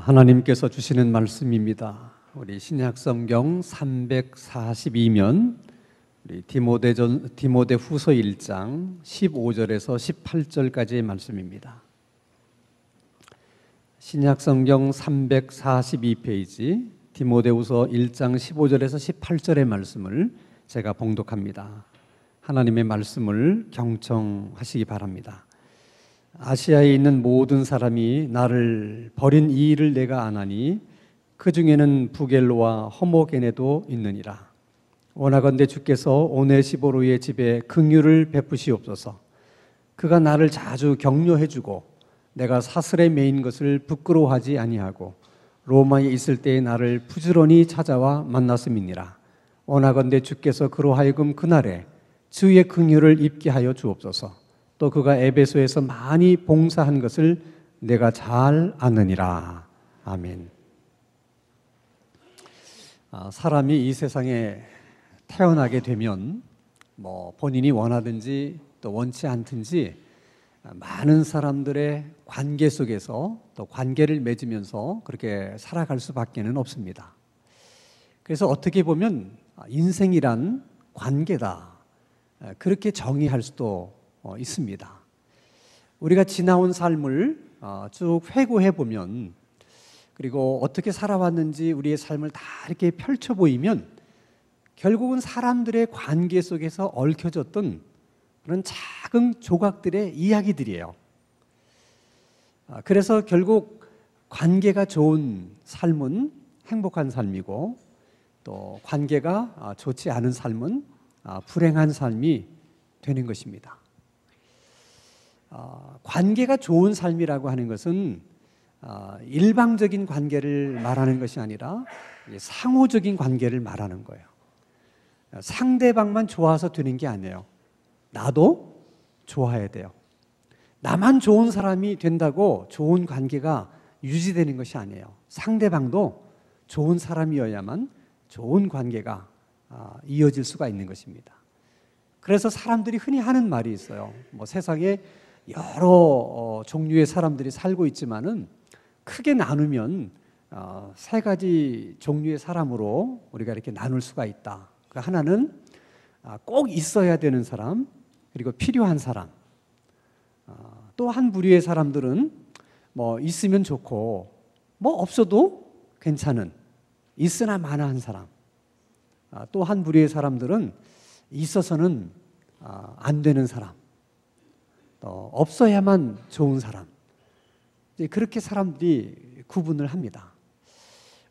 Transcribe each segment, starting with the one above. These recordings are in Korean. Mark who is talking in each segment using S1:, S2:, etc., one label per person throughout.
S1: 하나님께서 주시는 말씀입니다. 우리 신약성경 342면 우리 디모데후서 1장 15절에서 18절까지의 말씀입니다. 신약성경 342페이지 디모데후서 1장 15절에서 18절의 말씀을 제가 봉독합니다. 하나님의 말씀을 경청하시기 바랍니다. 아시아에 있는 모든 사람이 나를 버린 이 일을 내가 아나니 그 중에는 부겔로와 허모게네도 있느니라. 원하건대 주께서 오네시보로의 집에 긍휼을 베푸시옵소서. 그가 나를 자주 격려해주고 내가 사슬에 매인 것을 부끄러워하지 아니하고 로마에 있을 때에 나를 부지런히 찾아와 만났음이니라. 원하건대 주께서 그로 하여금 그날에 주의 긍휼을 입게 하여 주옵소서. 또 그가 에베소에서 많이 봉사한 것을 내가 잘 아느니라. 아멘. 사람이 이 세상에 태어나게 되면 본인이 원하든지 또 원치 않든지 많은 사람들의 관계 속에서 또 관계를 맺으면서 그렇게 살아갈 수밖에는 없습니다. 그래서 어떻게 보면 인생이란 관계다, 그렇게 정의할 수도 있습니다. 우리가 지나온 삶을 쭉 회고해 보면, 그리고 어떻게 살아왔는지 우리의 삶을 다 이렇게 펼쳐 보이면 결국은 사람들의 관계 속에서 얽혀졌던 그런 작은 조각들의 이야기들이에요. 그래서 결국 관계가 좋은 삶은 행복한 삶이고, 또 관계가 좋지 않은 삶은 불행한 삶이 되는 것입니다. 관계가 좋은 삶이라고 하는 것은 일방적인 관계를 말하는 것이 아니라 상호적인 관계를 말하는 거예요. 상대방만 좋아서 되는 게 아니에요. 나도 좋아야 돼요. 나만 좋은 사람이 된다고 좋은 관계가 유지되는 것이 아니에요. 상대방도 좋은 사람이어야만 좋은 관계가 이어질 수가 있는 것입니다. 그래서 사람들이 흔히 하는 말이 있어요. 세상에 여러 종류의 사람들이 살고 있지만은 크게 나누면 세 가지 종류의 사람으로 우리가 이렇게 나눌 수가 있다. 그 하나는 꼭 있어야 되는 사람, 그리고 필요한 사람. 또 한 부류의 사람들은 있으면 좋고 없어도 괜찮은, 있으나 마나한 사람. 또 한 부류의 사람들은 있어서는 안 되는 사람, 없어야만 좋은 사람. 그렇게 사람들이 구분을 합니다.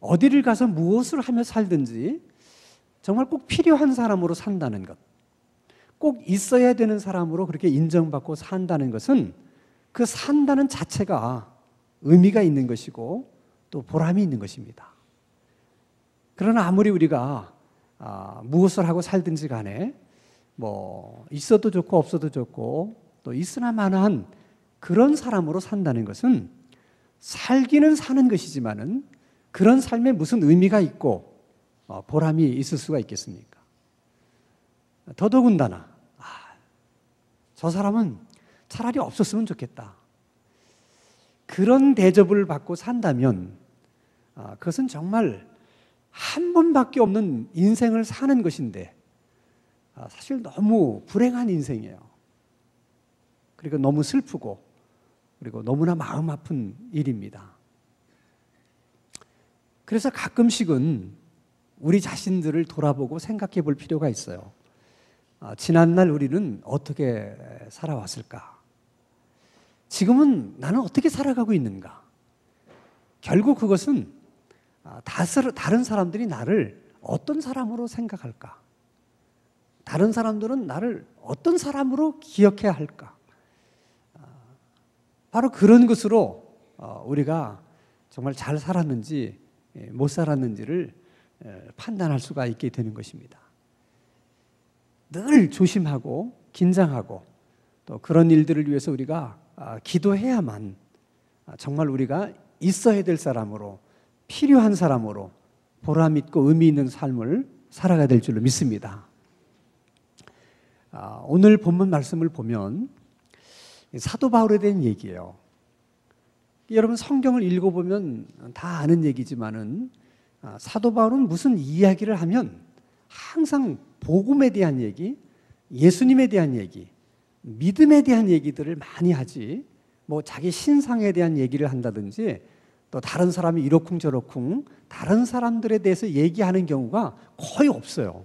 S1: 어디를 가서 무엇을 하며 살든지 정말 꼭 필요한 사람으로 산다는 것, 꼭 있어야 되는 사람으로 그렇게 인정받고 산다는 것은 그 산다는 자체가 의미가 있는 것이고 또 보람이 있는 것입니다. 그러나 아무리 우리가 무엇을 하고 살든지 간에 있어도 좋고 없어도 좋고 또 있으나 마나한 그런 사람으로 산다는 것은 살기는 사는 것이지만은 그런 삶에 무슨 의미가 있고 보람이 있을 수가 있겠습니까? 더더군다나 저 사람은 차라리 없었으면 좋겠다, 그런 대접을 받고 산다면 그것은 정말 한 번밖에 없는 인생을 사는 것인데 사실 너무 불행한 인생이에요. 그리고 너무 슬프고 그리고 너무나 마음 아픈 일입니다. 그래서 가끔씩은 우리 자신들을 돌아보고 생각해 볼 필요가 있어요. 지난날 우리는 어떻게 살아왔을까? 지금은 나는 어떻게 살아가고 있는가? 결국 그것은 다른 사람들이 나를 어떤 사람으로 생각할까? 다른 사람들은 나를 어떤 사람으로 기억해야 할까? 바로 그런 것으로 우리가 정말 잘 살았는지 못 살았는지를 판단할 수가 있게 되는 것입니다. 늘 조심하고 긴장하고 또 그런 일들을 위해서 우리가 기도해야만 정말 우리가 있어야 될 사람으로, 필요한 사람으로 보람 있고 의미 있는 삶을 살아가야 될 줄로 믿습니다. 오늘 본문 말씀을 보면 사도 바울에 대한 얘기예요. 여러분 성경을 읽어보면 다 아는 얘기지만은 사도 바울은 무슨 이야기를 하면 항상 복음에 대한 얘기, 예수님에 대한 얘기, 믿음에 대한 얘기들을 많이 하지, 뭐 자기 신상에 대한 얘기를 한다든지 또 다른 사람이 이러쿵저러쿵 다른 사람들에 대해서 얘기하는 경우가 거의 없어요.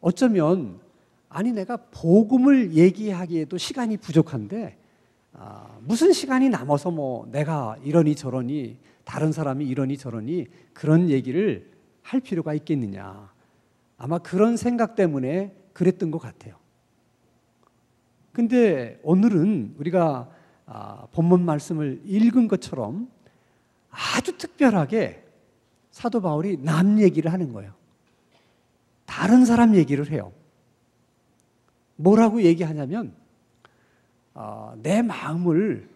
S1: 어쩌면 아니 내가 복음을 얘기하기에도 시간이 부족한데 무슨 시간이 남아서 뭐 내가 이러니 저러니 다른 사람이 이러니 저러니 그런 얘기를 할 필요가 있겠느냐. 아마 그런 생각 때문에 그랬던 것 같아요. 근데 오늘은 우리가 본문 말씀을 읽은 것처럼 아주 특별하게 사도 바울이 남 얘기를 하는 거예요. 다른 사람 얘기를 해요. 뭐라고 얘기하냐면 내 마음을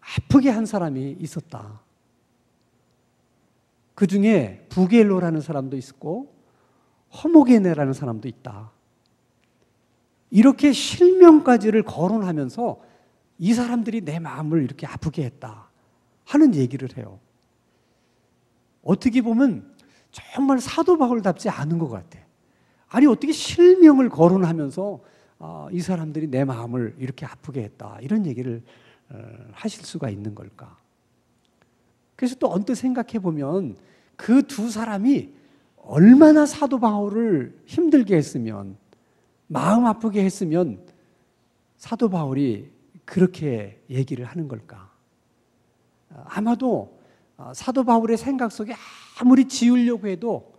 S1: 아프게 한 사람이 있었다. 그 중에 부겔로라는 사람도 있었고 허모게네라는 사람도 있다. 이렇게 실명까지를 거론하면서 이 사람들이 내 마음을 이렇게 아프게 했다 하는 얘기를 해요. 어떻게 보면 정말 사도 바울답지 않은 것 같아. 아니 어떻게 실명을 거론하면서 이 사람들이 내 마음을 이렇게 아프게 했다 이런 얘기를 하실 수가 있는 걸까? 그래서 또 언뜻 생각해 보면 그 두 사람이 얼마나 사도 바울을 힘들게 했으면, 마음 아프게 했으면 사도 바울이 그렇게 얘기를 하는 걸까? 아마도 사도 바울의 생각 속에 아무리 지우려고 해도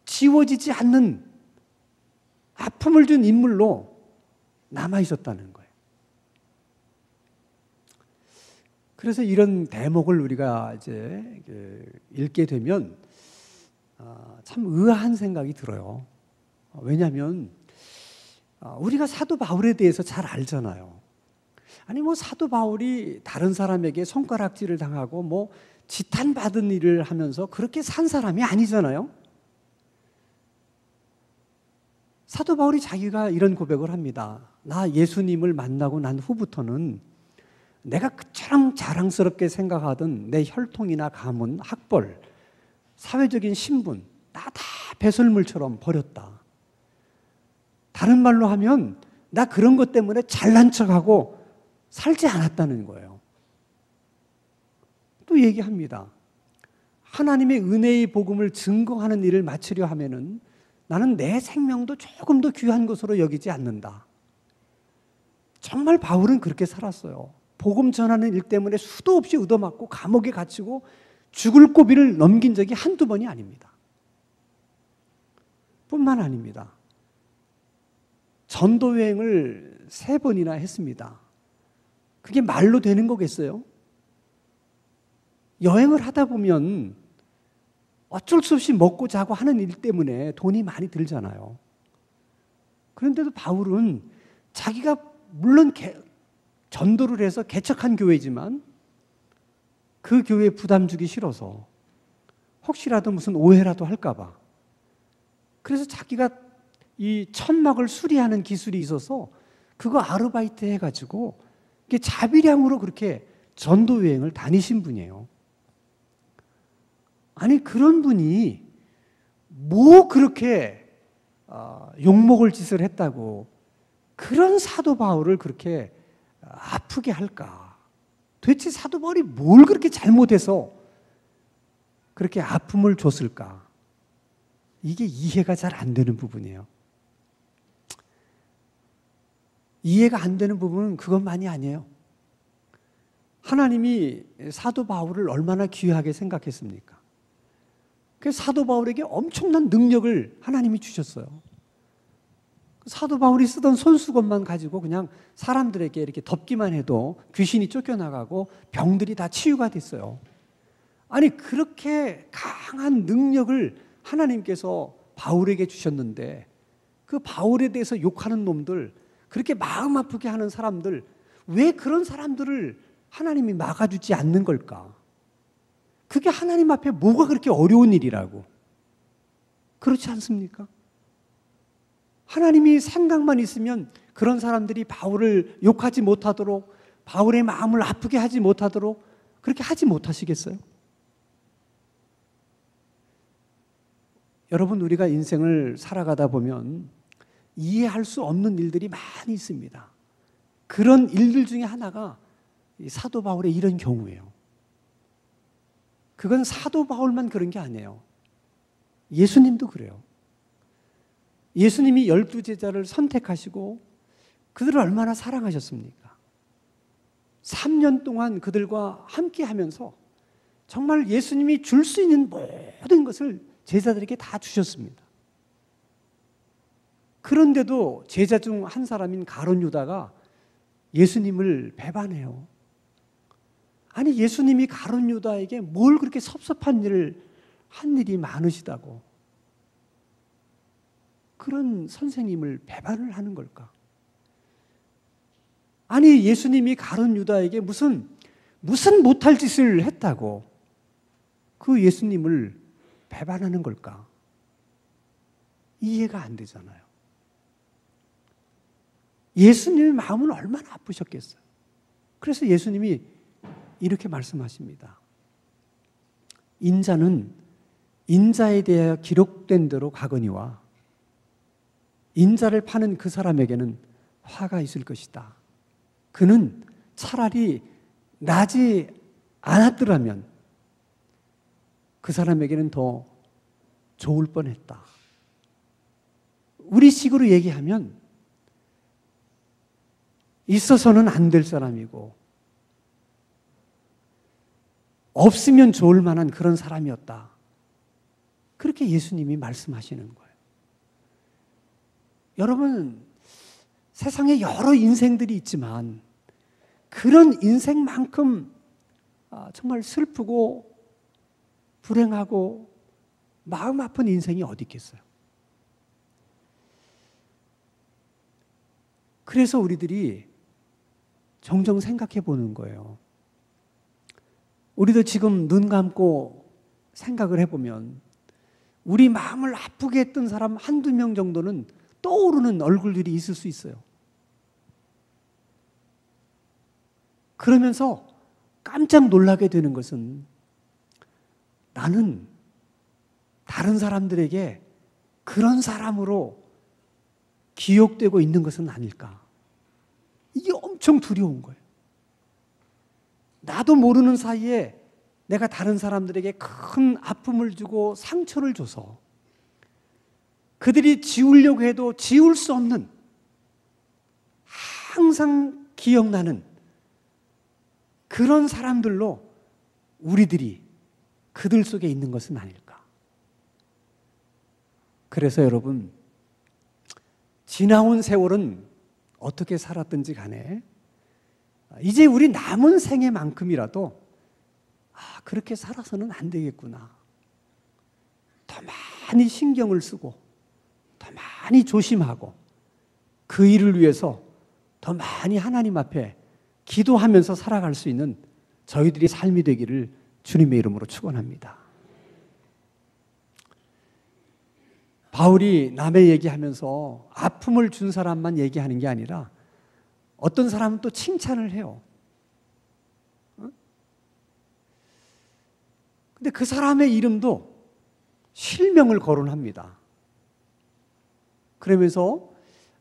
S1: 지워지지 않는 아픔을 준 인물로 남아 있었다는 거예요. 그래서 이런 대목을 우리가 이제 읽게 되면 참 의아한 생각이 들어요. 왜냐하면 우리가 사도 바울에 대해서 잘 알잖아요. 아니 뭐 사도 바울이 다른 사람에게 손가락질을 당하고 뭐 지탄받은 일을 하면서 그렇게 산 사람이 아니잖아요. 사도 바울이 자기가 이런 고백을 합니다. 나 예수님을 만나고 난 후부터는 내가 그처럼 자랑스럽게 생각하던 내 혈통이나 가문, 학벌, 사회적인 신분 나 다 배설물처럼 버렸다. 다른 말로 하면 나 그런 것 때문에 잘난 척하고 살지 않았다는 거예요. 또 얘기합니다. 하나님의 은혜의 복음을 증거하는 일을 마치려 하면은 나는 내 생명도 조금 더 귀한 것으로 여기지 않는다. 정말 바울은 그렇게 살았어요. 복음 전하는 일 때문에 수도 없이 얻어맞고 감옥에 갇히고 죽을 고비를 넘긴 적이 한두 번이 아닙니다. 뿐만 아닙니다. 전도 여행을 3번이나 했습니다. 그게 말로 되는 거겠어요? 여행을 하다 보면 어쩔 수 없이 먹고 자고 하는 일 때문에 돈이 많이 들잖아요. 그런데도 바울은 자기가 물론 전도를 해서 개척한 교회지만 그 교회에 부담 주기 싫어서 혹시라도 무슨 오해라도 할까 봐 그래서 자기가 이 천막을 수리하는 기술이 있어서 그거 아르바이트 해가지고 자비량으로 그렇게 전도 여행을 다니신 분이에요. 아니 그런 분이 뭐 그렇게 욕먹을 짓을 했다고 그런 사도 바울을 그렇게 아프게 할까? 도대체 사도 바울이 뭘 그렇게 잘못해서 그렇게 아픔을 줬을까? 이게 이해가 잘 안 되는 부분이에요. 이해가 안 되는 부분은 그것만이 아니에요. 하나님이 사도 바울을 얼마나 귀하게 생각했습니까? 그래서 사도 바울에게 엄청난 능력을 하나님이 주셨어요. 사도 바울이 쓰던 손수건만 가지고 그냥 사람들에게 이렇게 덮기만 해도 귀신이 쫓겨나가고 병들이 다 치유가 됐어요. 아니 그렇게 강한 능력을 하나님께서 바울에게 주셨는데 그 바울에 대해서 욕하는 놈들, 그렇게 마음 아프게 하는 사람들, 왜 그런 사람들을 하나님이 막아주지 않는 걸까? 그게 하나님 앞에 뭐가 그렇게 어려운 일이라고? 그렇지 않습니까? 하나님이 생각만 있으면 그런 사람들이 바울을 욕하지 못하도록 바울의 마음을 아프게 하지 못하도록 그렇게 하지 못하시겠어요? 여러분, 우리가 인생을 살아가다 보면 이해할 수 없는 일들이 많이 있습니다. 그런 일들 중에 하나가 사도 바울의 이런 경우예요. 그건 사도 바울만 그런 게 아니에요. 예수님도 그래요. 예수님이 12제자를 선택하시고 그들을 얼마나 사랑하셨습니까? 3년 동안 그들과 함께 하면서 정말 예수님이 줄 수 있는 모든 것을 제자들에게 다 주셨습니다. 그런데도 제자 중 한 사람인 가룟 유다가 예수님을 배반해요. 아니, 예수님이 가룟 유다에게 뭘 그렇게 섭섭한 일을 한 일이 많으시다고 그런 선생님을 배반을 하는 걸까? 아니, 예수님이 가룟 유다에게 무슨 못할 짓을 했다고 그 예수님을 배반하는 걸까? 이해가 안 되잖아요. 예수님의 마음은 얼마나 아프셨겠어요. 그래서 예수님이 이렇게 말씀하십니다. 인자는 인자에 대하여 기록된 대로 가거니와 인자를 파는 그 사람에게는 화가 있을 것이다. 그는 차라리 나지 않았더라면 그 사람에게는 더 좋을 뻔했다. 우리 식으로 얘기하면 있어서는 안 될 사람이고 없으면 좋을 만한 그런 사람이었다. 그렇게 예수님이 말씀하시는 거예요. 여러분, 세상에 여러 인생들이 있지만 그런 인생만큼 정말 슬프고 불행하고 마음 아픈 인생이 어디 있겠어요? 그래서 우리들이 종종 생각해 보는 거예요. 우리도 지금 눈 감고 생각을 해보면 우리 마음을 아프게 했던 사람 한두 명 정도는 떠오르는 얼굴들이 있을 수 있어요. 그러면서 깜짝 놀라게 되는 것은 나는 다른 사람들에게 그런 사람으로 기억되고 있는 것은 아닐까. 이게 엄청 두려운 거예요. 나도 모르는 사이에 내가 다른 사람들에게 큰 아픔을 주고 상처를 줘서 그들이 지우려고 해도 지울 수 없는, 항상 기억나는 그런 사람들로 우리들이 그들 속에 있는 것은 아닐까. 그래서 여러분, 지나온 세월은 어떻게 살았든지 간에 이제 우리 남은 생애만큼이라도 그렇게 살아서는 안 되겠구나. 더 많이 신경을 쓰고 더 많이 조심하고 그 일을 위해서 더 많이 하나님 앞에 기도하면서 살아갈 수 있는 저희들이 삶이 되기를 주님의 이름으로 축원합니다. 바울이 남의 얘기하면서 아픔을 준 사람만 얘기하는 게 아니라 어떤 사람은 또 칭찬을 해요. 근데 그 사람의 이름도 실명을 거론합니다. 그러면서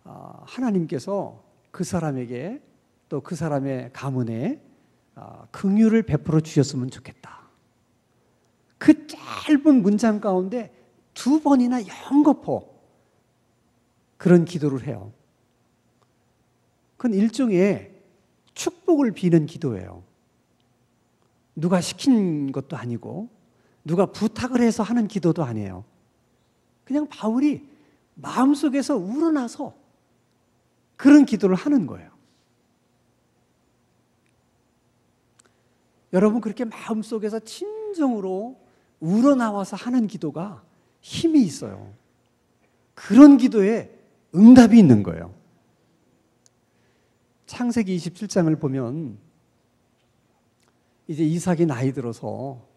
S1: 하나님께서 그 사람에게 또 그 사람의 가문에 긍휼을 베풀어 주셨으면 좋겠다. 그 짧은 문장 가운데 2번이나 연거푸 그런 기도를 해요. 그건 일종의 축복을 비는 기도예요. 누가 시킨 것도 아니고 누가 부탁을 해서 하는 기도도 아니에요. 그냥 바울이 마음속에서 우러나서 그런 기도를 하는 거예요. 여러분, 그렇게 마음속에서 진정으로 우러나와서 하는 기도가 힘이 있어요. 그런 기도에 응답이 있는 거예요. 창세기 27장을 보면 이제 이삭이 나이 들어서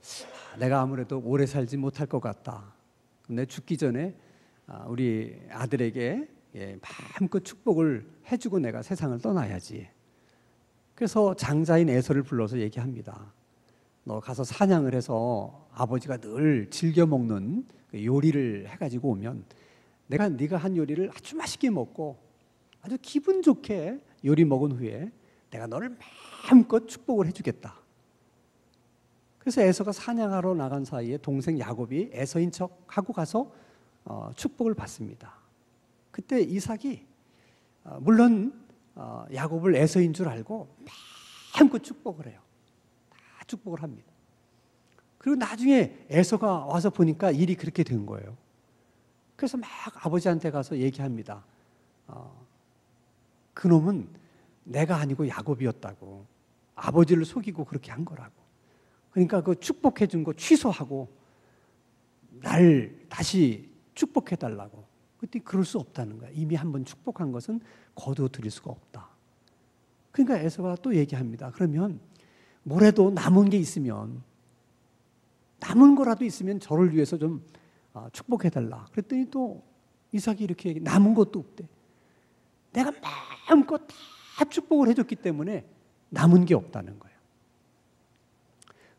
S1: 내가 아무래도 오래 살지 못할 것 같다. 근데 죽기 전에 우리 아들에게 마음껏 축복을 해주고 내가 세상을 떠나야지. 그래서 장자인 에서를 불러서 얘기합니다. 너 가서 사냥을 해서 아버지가 늘 즐겨 먹는 그 요리를 해가지고 오면 내가 네가 한 요리를 아주 맛있게 먹고 아주 기분 좋게 요리 먹은 후에 내가 너를 마음껏 축복을 해주겠다. 그래서 에서가 사냥하러 나간 사이에 동생 야곱이 에서인 척하고 가서 축복을 받습니다. 그때 이삭이 물론 야곱을 에서인 줄 알고 마음껏 축복을 해요. 다 축복을 합니다. 그리고 나중에 에서가 와서 보니까 일이 그렇게 된 거예요. 그래서 막 아버지한테 가서 얘기합니다. 그놈은 내가 아니고 야곱이었다고. 아버지를 속이고 그렇게 한 거라고. 그러니까 그 축복해 준 거 취소하고 날 다시 축복해 달라고. 그때 그럴 수 없다는 거야. 이미 한번 축복한 것은 거두어 드릴 수가 없다. 그러니까 에서가 또 얘기합니다. 그러면 뭐라도 남은 게 있으면, 남은 거라도 있으면 저를 위해서 좀 축복해 달라. 그랬더니 또 이삭이 이렇게 얘기, 남은 것도 없대. 내가 마음껏 다 축복을 해줬기 때문에 남은 게 없다는 거예요.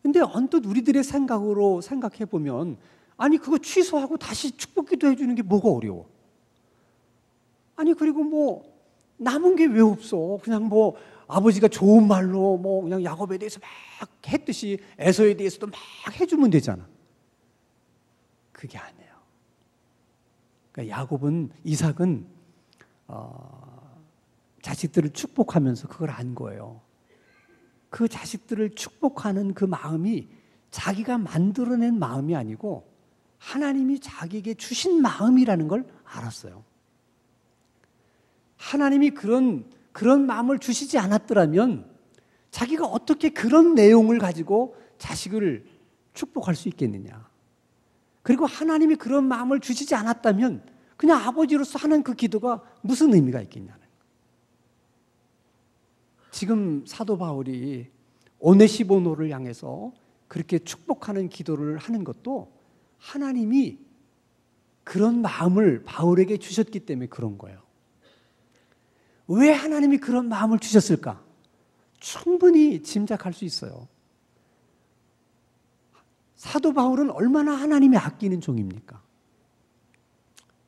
S1: 근데 언뜻 우리들의 생각으로 생각해 보면, 아니 그거 취소하고 다시 축복기도 해주는 게 뭐가 어려워? 아니 그리고 뭐 남은 게 왜 없어? 그냥 뭐 아버지가 좋은 말로 뭐 그냥 야곱에 대해서 막 했듯이 에서에 대해서도 막 해주면 되잖아. 그게 아니에요. 그러니까 이삭은 자식들을 축복하면서 그걸 안 거예요. 그 자식들을 축복하는 그 마음이 자기가 만들어낸 마음이 아니고 하나님이 자기에게 주신 마음이라는 걸 알았어요. 하나님이 그런 마음을 주시지 않았더라면 자기가 어떻게 그런 내용을 가지고 자식을 축복할 수 있겠느냐. 그리고 하나님이 그런 마음을 주시지 않았다면 그냥 아버지로서 하는 그 기도가 무슨 의미가 있겠냐는 거예요. 지금 사도 바울이 오네시모노를 향해서 그렇게 축복하는 기도를 하는 것도 하나님이 그런 마음을 바울에게 주셨기 때문에 그런 거예요. 왜 하나님이 그런 마음을 주셨을까? 충분히 짐작할 수 있어요. 사도 바울은 얼마나 하나님이 아끼는 종입니까?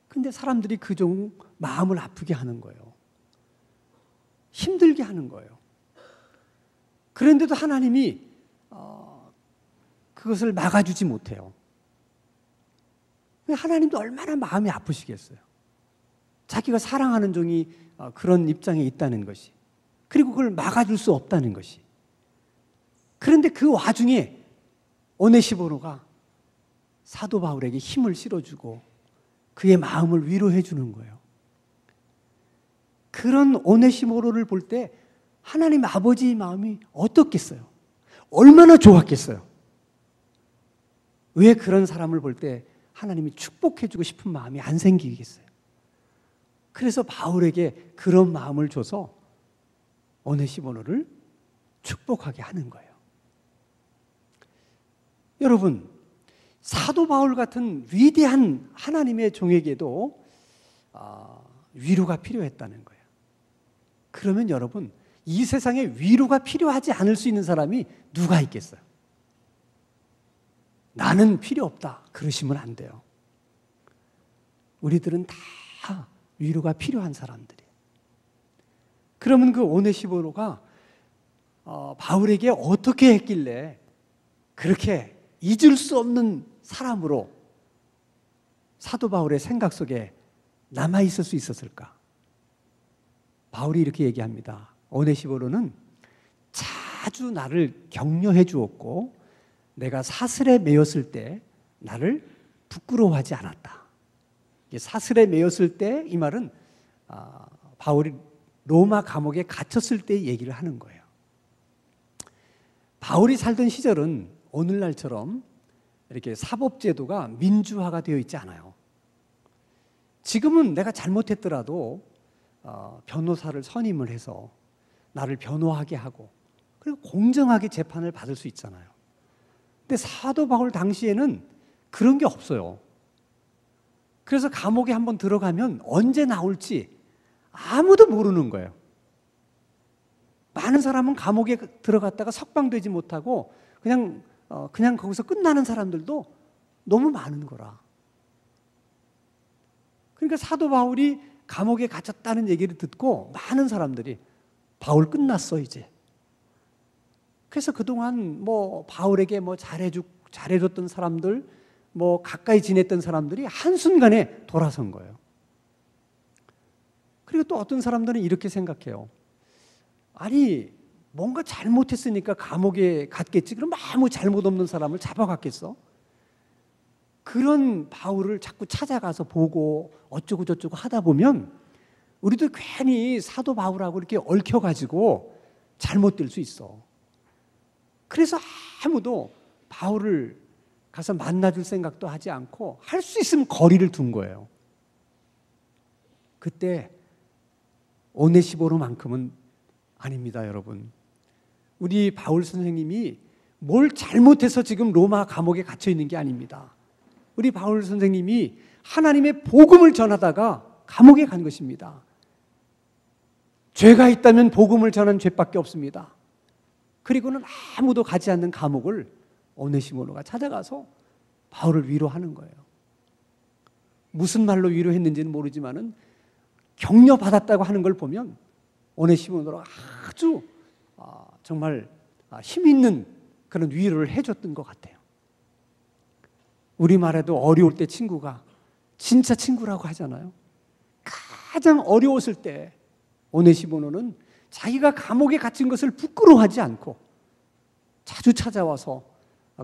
S1: 근데 사람들이 그 종 마음을 아프게 하는 거예요. 힘들게 하는 거예요. 그런데도 하나님이 그것을 막아주지 못해요. 하나님도 얼마나 마음이 아프시겠어요. 자기가 사랑하는 종이 그런 입장에 있다는 것이, 그리고 그걸 막아줄 수 없다는 것이. 그런데 그 와중에 오네시모노가 사도 바울에게 힘을 실어주고 그의 마음을 위로해 주는 거예요. 그런 오네시모노를 볼 때 하나님 아버지의 마음이 어떻겠어요? 얼마나 좋았겠어요? 왜 그런 사람을 볼 때 하나님이 축복해 주고 싶은 마음이 안 생기겠어요? 그래서 바울에게 그런 마음을 줘서 오네시모노를 축복하게 하는 거예요. 여러분, 사도 바울 같은 위대한 하나님의 종에게도 위로가 필요했다는 거예요. 그러면 여러분, 이 세상에 위로가 필요하지 않을 수 있는 사람이 누가 있겠어요? 나는 필요 없다 그러시면 안 돼요. 우리들은 다 위로가 필요한 사람들이에요. 그러면 그 오네시모노가 바울에게 어떻게 했길래 그렇게 잊을 수 없는 사람으로 사도 바울의 생각 속에 남아있을 수 있었을까? 바울이 이렇게 얘기합니다. 오네시모노는 자주 나를 격려해 주었고 내가 사슬에 매였을 때 나를 부끄러워하지 않았다. 사슬에 매였을 때 이 말은 바울이 로마 감옥에 갇혔을 때 얘기를 하는 거예요. 바울이 살던 시절은 오늘날처럼 이렇게 사법제도가 민주화가 되어 있지 않아요. 지금은 내가 잘못했더라도 변호사를 선임을 해서 나를 변호하게 하고 그리고 공정하게 재판을 받을 수 있잖아요. 근데 사도 바울 당시에는 그런 게 없어요. 그래서 감옥에 한번 들어가면 언제 나올지 아무도 모르는 거예요. 많은 사람은 감옥에 들어갔다가 석방되지 못하고 그냥 거기서 끝나는 사람들도 너무 많은 거라. 그러니까 사도 바울이 감옥에 갇혔다는 얘기를 듣고 많은 사람들이 바울 끝났어 이제. 그래서 그동안 바울에게 잘해줬던 사람들, 가까이 지냈던 사람들이 한순간에 돌아선 거예요. 그리고 또 어떤 사람들은 이렇게 생각해요. 아니, 뭔가 잘못했으니까 감옥에 갔겠지. 그럼 아무 잘못 없는 사람을 잡아갔겠어? 그런 바울을 자꾸 찾아가서 보고 어쩌고 저쩌고 하다 보면 우리도 괜히 사도 바울하고 이렇게 얽혀가지고 잘못될 수 있어. 그래서 아무도 바울을 가서 만나줄 생각도 하지 않고 할 수 있으면 거리를 둔 거예요. 그때 오네시보로만큼은 아닙니다, 여러분. 우리 바울 선생님이 뭘 잘못해서 지금 로마 감옥에 갇혀 있는 게 아닙니다. 우리 바울 선생님이 하나님의 복음을 전하다가 감옥에 간 것입니다. 죄가 있다면 복음을 전한 죄밖에 없습니다. 그리고는 아무도 가지 않는 감옥을 오네시모로가 찾아가서 바울을 위로하는 거예요. 무슨 말로 위로했는지는 모르지만은 격려받았다고 하는 걸 보면 오네시모로가 아주 정말 힘 있는 그런 위로를 해줬던 것 같아요. 우리말에도 어려울 때 친구가 진짜 친구라고 하잖아요. 가장 어려웠을 때 오네시모로는 자기가 감옥에 갇힌 것을 부끄러워하지 않고 자주 찾아와서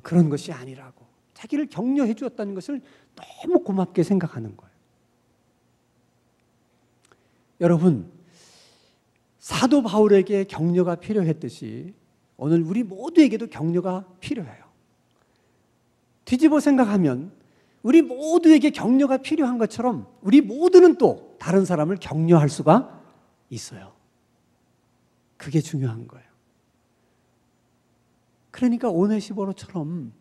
S1: 그런 것이 아니라고 자기를 격려해 주었다는 것을 너무 고맙게 생각하는 거예요. 여러분, 사도 바울에게 격려가 필요했듯이 오늘 우리 모두에게도 격려가 필요해요. 뒤집어 생각하면 우리 모두에게 격려가 필요한 것처럼 우리 모두는 또 다른 사람을 격려할 수가 있어요. 그게 중요한 거예요. 그러니까 오네시보로처럼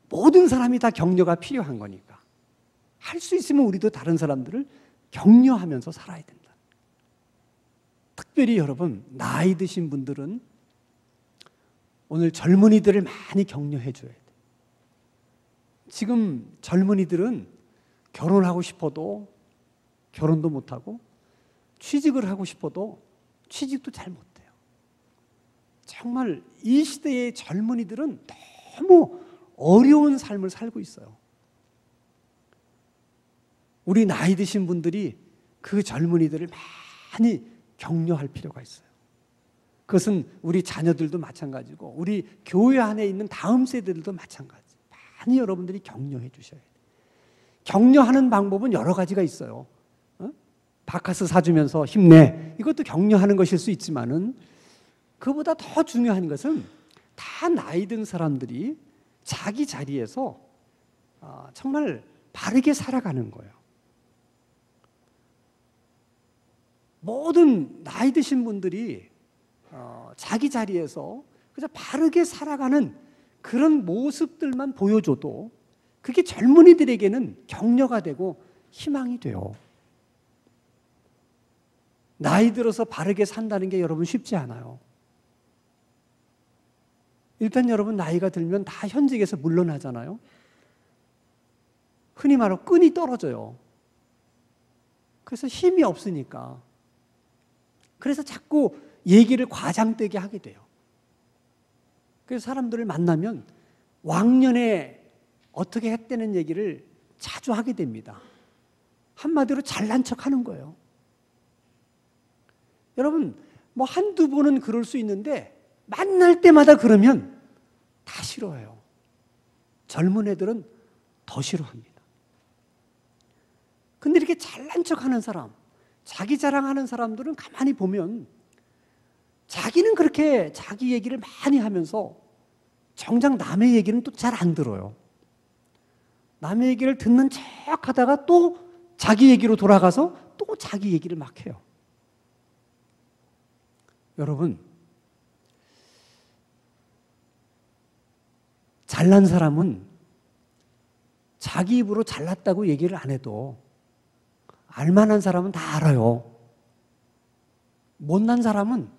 S1: 모든 사람이 다 격려가 필요한 거니까 할 수 있으면 우리도 다른 사람들을 격려하면서 살아야 된다. 특별히 여러분, 나이 드신 분들은 오늘 젊은이들을 많이 격려해 줘야 돼요. 지금 젊은이들은 결혼하고 싶어도 결혼도 못하고 취직을 하고 싶어도 취직도 잘 못해요. 정말 이 시대의 젊은이들은 너무 어려운 삶을 살고 있어요. 우리 나이 드신 분들이 그 젊은이들을 많이 격려할 필요가 있어요. 그것은 우리 자녀들도 마찬가지고 우리 교회 안에 있는 다음 세대들도 마찬가지. 많이 여러분들이 격려해 주셔야 돼요. 격려하는 방법은 여러 가지가 있어요. 바카스 사주면서 힘내, 이것도 격려하는 것일 수 있지만은 그보다 더 중요한 것은 다 나이 든 사람들이 자기 자리에서 정말 바르게 살아가는 거예요. 모든 나이 드신 분들이 자기 자리에서 그저 바르게 살아가는 그런 모습들만 보여줘도 그게 젊은이들에게는 격려가 되고 희망이 돼요. 나이 들어서 바르게 산다는 게 여러분 쉽지 않아요. 일단 여러분 나이가 들면 다 현직에서 물러나잖아요. 흔히 말하고 끈이 떨어져요. 그래서 힘이 없으니까. 그래서 자꾸 얘기를 과장되게 하게 돼요. 그래서 사람들을 만나면 왕년에 어떻게 했다는 얘기를 자주 하게 됩니다. 한마디로 잘난 척 하는 거예요. 여러분, 한두 번은 그럴 수 있는데 만날 때마다 그러면 다 싫어해요. 젊은 애들은 더 싫어합니다. 근데 이렇게 잘난 척 하는 사람, 자기 자랑하는 사람들은 가만히 보면 자기는 그렇게 자기 얘기를 많이 하면서 정작 남의 얘기는 또 잘 안 들어요. 남의 얘기를 듣는 척 하다가 또 자기 얘기로 돌아가서 또 자기 얘기를 막 해요. 여러분, 잘난 사람은 자기 입으로 잘났다고 얘기를 안 해도 알만한 사람은 다 알아요. 못난 사람은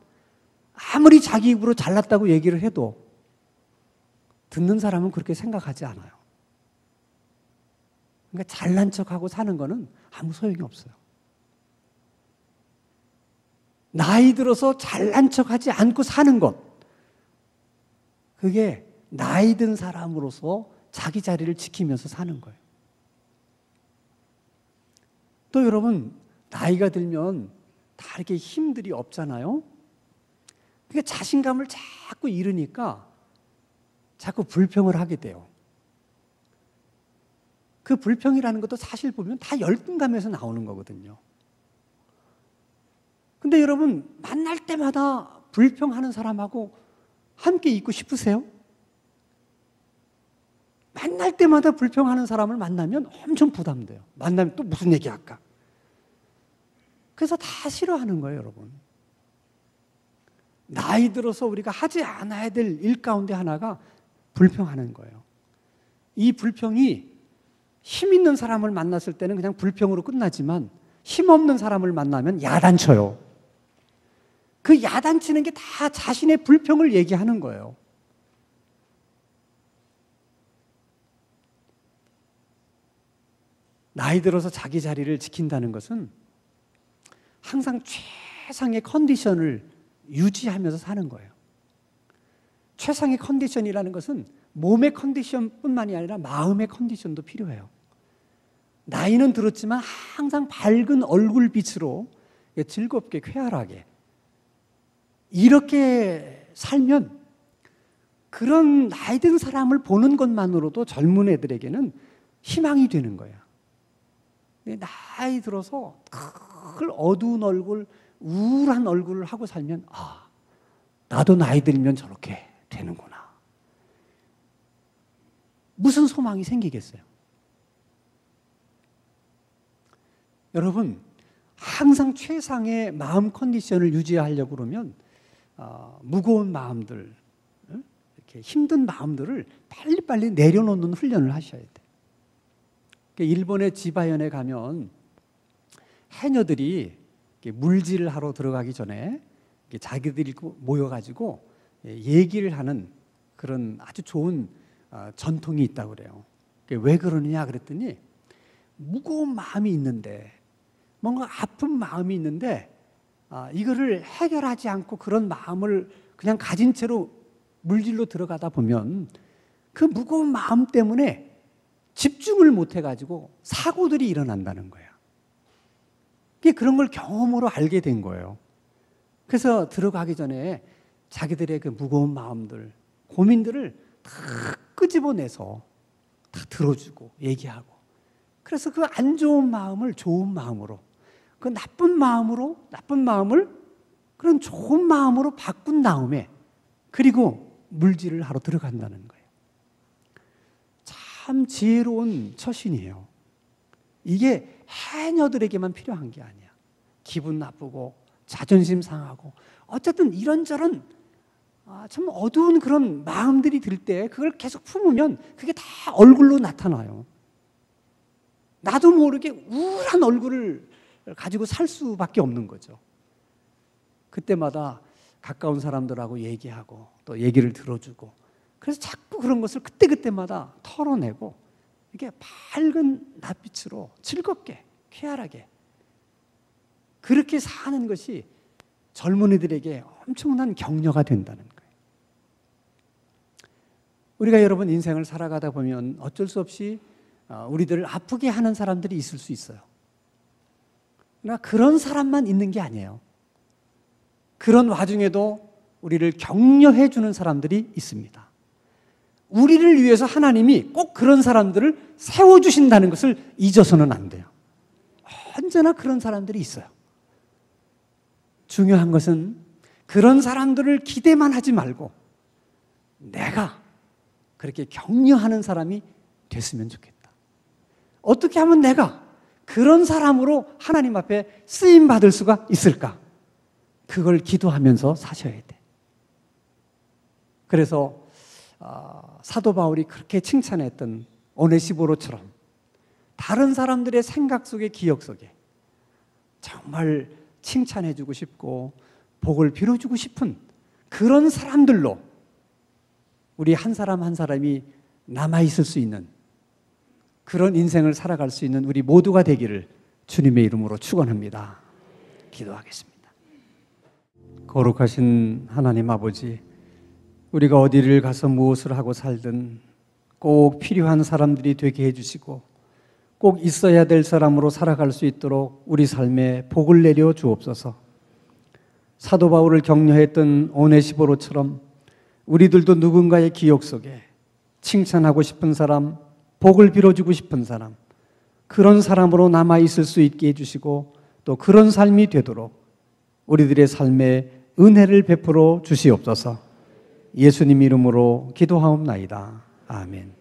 S1: 아무리 자기 입으로 잘났다고 얘기를 해도 듣는 사람은 그렇게 생각하지 않아요. 그러니까 잘난 척하고 사는 거는 아무 소용이 없어요. 나이 들어서 잘난 척하지 않고 사는 것, 그게 나이 든 사람으로서 자기 자리를 지키면서 사는 거예요. 또 여러분, 나이가 들면 다 이렇게 힘들이 없잖아요. 그러니까 자신감을 자꾸 잃으니까 자꾸 불평을 하게 돼요. 그 불평이라는 것도 사실 보면 다 열등감에서 나오는 거거든요. 근데 여러분, 만날 때마다 불평하는 사람하고 함께 있고 싶으세요? 만날 때마다 불평하는 사람을 만나면 엄청 부담돼요. 만나면 또 무슨 얘기 할까? 그래서 다 싫어하는 거예요, 여러분. 나이 들어서 우리가 하지 않아야 될 일 가운데 하나가 불평하는 거예요. 이 불평이 힘 있는 사람을 만났을 때는 그냥 불평으로 끝나지만 힘 없는 사람을 만나면 야단쳐요. 그 야단치는 게 다 자신의 불평을 얘기하는 거예요. 나이 들어서 자기 자리를 지킨다는 것은 항상 최상의 컨디션을 유지하면서 사는 거예요. 최상의 컨디션이라는 것은 몸의 컨디션뿐만이 아니라 마음의 컨디션도 필요해요. 나이는 들었지만 항상 밝은 얼굴빛으로 즐겁게 쾌활하게 이렇게 살면 그런 나이 든 사람을 보는 것만으로도 젊은 애들에게는 희망이 되는 거예요. 나이 들어서 늘 어두운 얼굴, 우울한 얼굴을 하고 살면 아, 나도 나이 들면 저렇게 되는구나. 무슨 소망이 생기겠어요? 여러분, 항상 최상의 마음 컨디션을 유지하려고 그러면 무거운 마음들, 이렇게 힘든 마음들을 빨리빨리 내려놓는 훈련을 하셔야 돼요. 일본의 지바현에 가면 해녀들이 물질을 하러 들어가기 전에 자기들이 모여가지고 얘기를 하는 그런 아주 좋은 전통이 있다고 그래요. 왜 그러느냐 그랬더니 무거운 마음이 있는데 뭔가 아픈 마음이 있는데 이거를 해결하지 않고 그런 마음을 그냥 가진 채로 물질로 들어가다 보면 그 무거운 마음 때문에 집중을 못 해가지고 사고들이 일어난다는 거예요. 그런 걸 경험으로 알게 된 거예요. 그래서 들어가기 전에 자기들의 그 무거운 마음들, 고민들을 다 끄집어내서 다 들어주고 얘기하고, 그래서 그 안 좋은 마음을 좋은 마음으로, 그 나쁜 마음을 그런 좋은 마음으로 바꾼 다음에 그리고 물질을 하러 들어간다는 거예요. 참 지혜로운 처신이에요. 이게 해녀들에게만 필요한 게 아니야. 기분 나쁘고 자존심 상하고 어쨌든 이런저런 참 어두운 그런 마음들이 들 때 그걸 계속 품으면 그게 다 얼굴로 나타나요. 나도 모르게 우울한 얼굴을 가지고 살 수밖에 없는 거죠. 그때마다 가까운 사람들하고 얘기하고 또 얘기를 들어주고, 그래서 자꾸 그런 것을 그때그때마다 털어내고 이게 밝은 낯빛으로 즐겁게 쾌활하게 그렇게 사는 것이 젊은이들에게 엄청난 격려가 된다는 거예요. 우리가 여러분 인생을 살아가다 보면 어쩔 수 없이 우리들을 아프게 하는 사람들이 있을 수 있어요. 그러나 그런 사람만 있는 게 아니에요. 그런 와중에도 우리를 격려해 주는 사람들이 있습니다. 우리를 위해서 하나님이 꼭 그런 사람들을 세워주신다는 것을 잊어서는 안 돼요. 언제나 그런 사람들이 있어요. 중요한 것은 그런 사람들을 기대만 하지 말고 내가 그렇게 격려하는 사람이 됐으면 좋겠다. 어떻게 하면 내가 그런 사람으로 하나님 앞에 쓰임받을 수가 있을까? 그걸 기도하면서 사셔야 돼. 그래서 사도 바울이 그렇게 칭찬했던 오네시보로처럼 다른 사람들의 생각 속에 기억 속에 정말 칭찬해주고 싶고 복을 빌어주고 싶은 그런 사람들로 우리 한 사람 한 사람이 남아있을 수 있는 그런 인생을 살아갈 수 있는 우리 모두가 되기를 주님의 이름으로 축원합니다. 기도하겠습니다. 거룩하신 하나님 아버지, 우리가 어디를 가서 무엇을 하고 살든 꼭 필요한 사람들이 되게 해주시고 꼭 있어야 될 사람으로 살아갈 수 있도록 우리 삶에 복을 내려 주옵소서. 사도 바울을 격려했던 오네시보로처럼 우리들도 누군가의 기억 속에 칭찬하고 싶은 사람, 복을 빌어주고 싶은 사람, 그런 사람으로 남아있을 수 있게 해주시고 또 그런 삶이 되도록 우리들의 삶에 은혜를 베풀어 주시옵소서. 예수님 이름으로 기도하옵나이다. 아멘.